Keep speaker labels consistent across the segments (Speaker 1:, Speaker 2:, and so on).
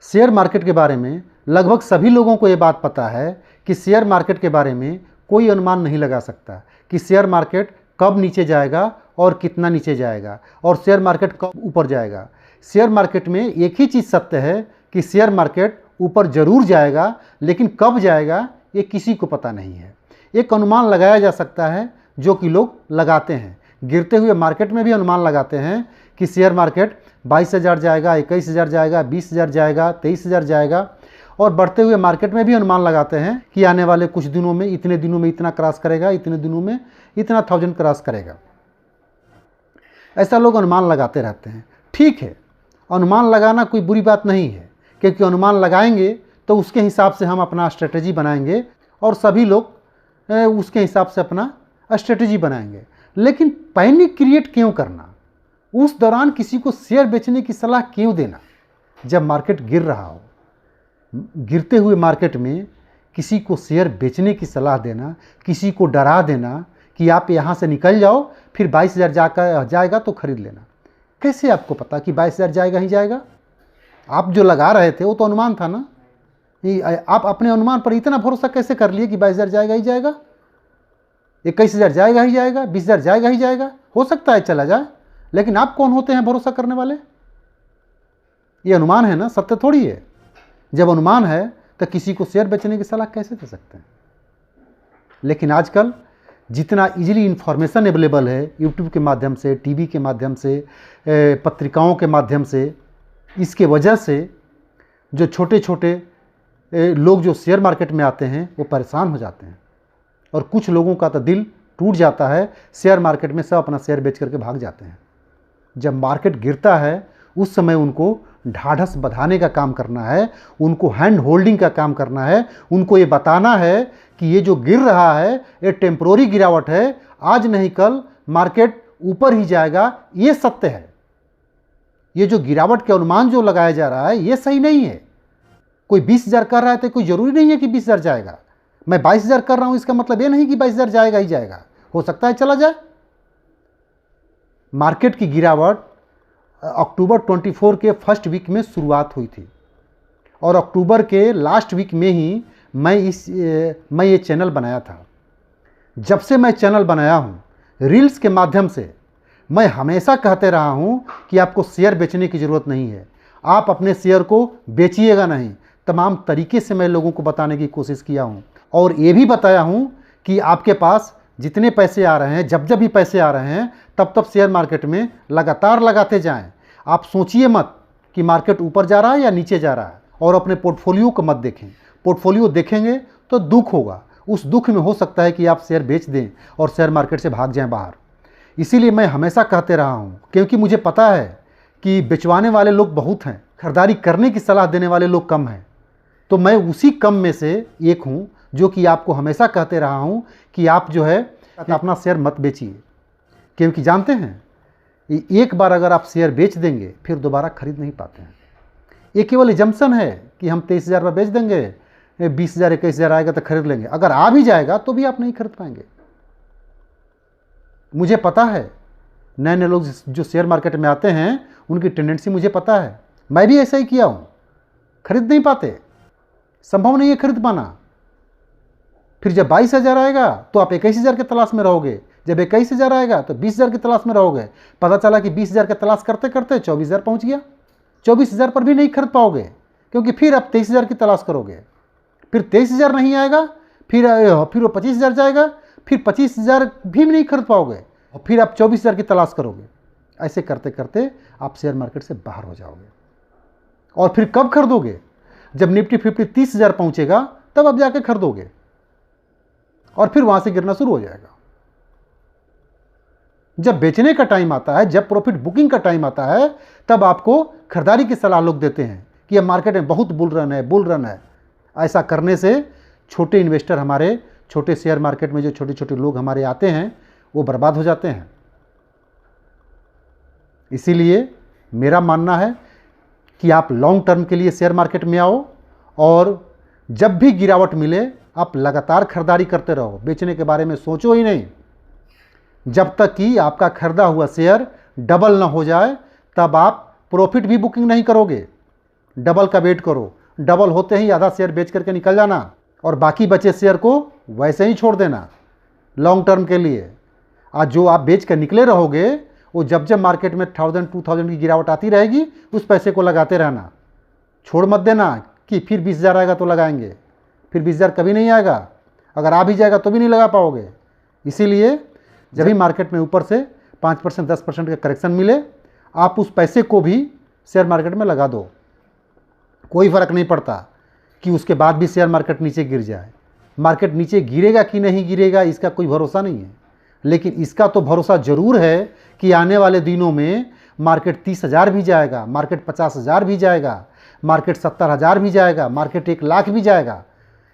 Speaker 1: Share market के बारे में लगभग सभी लोगों को ये बात पता है कि शेयर मार्केट के बारे में कोई अनुमान नहीं लगा सकता कि शेयर मार्केट कब नीचे जाएगा और कितना नीचे जाएगा और शेयर मार्केट कब ऊपर जाएगा। शेयर मार्केट में एक ही चीज़ सत्य है कि शेयर मार्केट ऊपर ज़रूर जाएगा, लेकिन कब जाएगा ये किसी को पता नहीं है। एक अनुमान लगाया जा सकता है जो कि लोग लगाते हैं। गिरते हुए मार्केट में भी अनुमान लगाते हैं कि शेयर मार्केट 22,000 जाएगा, 21,000 जाएगा, 20,000 जाएगा, 23,000 जाएगा। और बढ़ते हुए मार्केट में भी अनुमान लगाते हैं कि आने वाले कुछ दिनों में, इतने दिनों में इतना क्रॉस करेगा, इतने दिनों में इतना 1000 क्रॉस करेगा। ऐसा लोग अनुमान लगाते रहते हैं। ठीक है, अनुमान लगाना कोई बुरी बात नहीं है, क्योंकि अनुमान लगाएंगे तो उसके हिसाब से हम अपना स्ट्रेटजी बनाएंगे और सभी लोग उसके हिसाब से अपना स्ट्रेटजी बनाएंगे। लेकिन पैनिक क्रिएट क्यों करना? उस दौरान किसी को शेयर बेचने की सलाह क्यों देना जब मार्केट गिर रहा हो? गिरते हुए मार्केट में किसी को शेयर बेचने की सलाह देना, किसी को डरा देना कि आप यहाँ से निकल जाओ, फिर 22,000 जाएगा तो खरीद लेना। कैसे आपको पता कि 22,000 जाएगा ही जाएगा? आप जो लगा रहे थे वो तो अनुमान था ना। आप अपने अनुमान पर इतना भरोसा कैसे कर लिए कि 22,000 जाएगा ही जाएगा, 21,000 जाएगा ही जाएगा, 20,000 जाएगा ही जाएगा? हो सकता है चला जाए, लेकिन आप कौन होते हैं भरोसा करने वाले? ये अनुमान है ना, सत्य थोड़ी है। जब अनुमान है तो किसी को शेयर बेचने की सलाह कैसे दे सकते हैं? लेकिन आजकल जितना इजीली इन्फॉर्मेशन अवेलेबल है, यूट्यूब के माध्यम से, टीवी के माध्यम से, पत्रिकाओं के माध्यम से, इसके वजह से जो छोटे छोटे लोग जो शेयर मार्केट में आते हैं वो परेशान हो जाते हैं। और कुछ लोगों का तो दिल टूट जाता है, शेयर मार्केट में सब अपना शेयर बेच करके भाग जाते हैं। जब मार्केट गिरता है उस समय उनको ढाढ़स बधाने का काम करना है, उनको हैंड होल्डिंग का काम करना है, उनको ये बताना है कि ये जो गिर रहा है ये टेम्परोरी गिरावट है, आज नहीं कल मार्केट ऊपर ही जाएगा, ये सत्य है। ये जो गिरावट के अनुमान जो लगाया जा रहा है ये सही नहीं है। कोई 20,000 कर रहा है तो कोई ज़रूरी नहीं है कि 20,000 जाएगा। मैं 22,000 कर रहा हूँ, इसका मतलब ये नहीं कि 22,000 जाएगा ही जाएगा, हो सकता है चला जाए। मार्केट की गिरावट अक्टूबर 24 के फर्स्ट वीक में शुरुआत हुई थी और अक्टूबर के लास्ट वीक में ही मैं ये चैनल बनाया था। जब से मैं चैनल बनाया हूँ, रील्स के माध्यम से मैं हमेशा कहते रहा हूँ कि आपको शेयर बेचने की ज़रूरत नहीं है, आप अपने शेयर को बेचिएगा नहीं। तमाम तरीके से मैं लोगों को बताने की कोशिश किया हूँ और ये भी बताया हूँ कि आपके पास जितने पैसे आ रहे हैं, जब जब भी पैसे आ रहे हैं, तब तब शेयर मार्केट में लगातार लगाते जाएं। आप सोचिए मत कि मार्केट ऊपर जा रहा है या नीचे जा रहा है, और अपने पोर्टफोलियो को मत देखें। पोर्टफोलियो देखेंगे तो दुख होगा, उस दुख में हो सकता है कि आप शेयर बेच दें और शेयर मार्केट से भाग जाएं बाहर। इसीलिए मैं हमेशा कहते रहा हूँ, क्योंकि मुझे पता है कि बेचवाने वाले लोग बहुत हैं, खरीदारी करने की सलाह देने वाले लोग कम हैं। तो मैं उसी कम में से एक हूँ जो कि आपको हमेशा कहते रहा हूँ कि आप जो है अपना शेयर मत बेचिए, क्योंकि जानते हैं एक बार अगर आप शेयर बेच देंगे फिर दोबारा खरीद नहीं पाते हैं। ये केवल एजम्पशन है कि हम 23,000 में बेच देंगे, 20,000 21,000 आएगा तो खरीद लेंगे। अगर आ भी जाएगा तो भी आप नहीं खरीद पाएंगे। मुझे पता है नए नए लोग जो शेयर मार्केट में आते हैं उनकी टेंडेंसी मुझे पता है, मैं भी ऐसा ही किया हूँ। खरीद नहीं पाते, संभव नहीं है खरीद पाना। फिर जब 22,000 आएगा तो आप 21,000 के तलाश में रहोगे, जब 21,000 आएगा तो 20,000 की तलाश में रहोगे। पता चला कि 20,000 की तलाश करते करते 24,000 पहुंच गया। 24,000 पर भी नहीं खरीद पाओगे, क्योंकि फिर आप 23,000 की तलाश करोगे। फिर 23,000 नहीं आएगा, फिर वो 25,000 जाएगा, फिर 25,000 भी नहीं खरीद पाओगे, और फिर आप 24,000 की तलाश करोगे। ऐसे करते करते आप शेयर मार्केट से बाहर हो जाओगे। और फिर कब खरीदोगे? जब निफ्टी 50 30,000 पहुंचेगा तब आप जाके खरीदोगे, और फिर वहां से गिरना शुरू हो जाएगा। जब बेचने का टाइम आता है, जब प्रॉफिट बुकिंग का टाइम आता है, तब आपको खरीदारी की सलाह लोग देते हैं कि अब मार्केट में बहुत बुल रन है। ऐसा करने से छोटे इन्वेस्टर, हमारे छोटे शेयर मार्केट में जो छोटे छोटे लोग हमारे आते हैं वो बर्बाद हो जाते हैं। इसीलिए मेरा मानना है कि आप लॉन्ग टर्म के लिए शेयर मार्केट में आओ, और जब भी गिरावट मिले आप लगातार खरीदारी करते रहो, बेचने के बारे में सोचो ही नहीं। जब तक कि आपका खरीदा हुआ शेयर डबल ना हो जाए तब आप प्रॉफिट भी बुकिंग नहीं करोगे। डबल का वेट करो, डबल होते ही आधा शेयर बेच करके निकल जाना और बाकी बचे शेयर को वैसे ही छोड़ देना लॉन्ग टर्म के लिए। आज जो आप बेच कर निकले रहोगे वो जब जब मार्केट में 1000-2000 की गिरावट आती रहेगी उस पैसे को लगाते रहना, छोड़ मत देना कि फिर 20,000 आएगा तो लगाएंगे, फिर 20,000 कभी नहीं आएगा, अगर आ भी जाएगा तो भी नहीं लगा पाओगे। इसीलिए जब भी मार्केट में ऊपर से 5% 10% का करेक्शन मिले आप उस पैसे को भी शेयर मार्केट में लगा दो, कोई फ़र्क नहीं पड़ता कि उसके बाद भी शेयर मार्केट नीचे गिर जाए। मार्केट नीचे गिरेगा कि नहीं गिरेगा इसका कोई भरोसा नहीं है, लेकिन इसका तो भरोसा ज़रूर है कि आने वाले दिनों में मार्केट 30,000 भी जाएगा, मार्केट 50,000 भी जाएगा, मार्केट 70,000 भी जाएगा, मार्केट 1,00,000 भी जाएगा।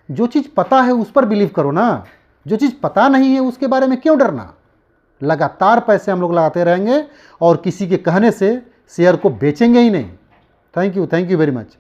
Speaker 1: जो चीज़ पता है उस पर बिलीव करो ना, जो चीज़ पता नहीं है उसके बारे में क्यों डरना। लगातार पैसे हम लोग लगाते रहेंगे और किसी के कहने से शेयर को बेचेंगे ही नहीं। Thank you very much.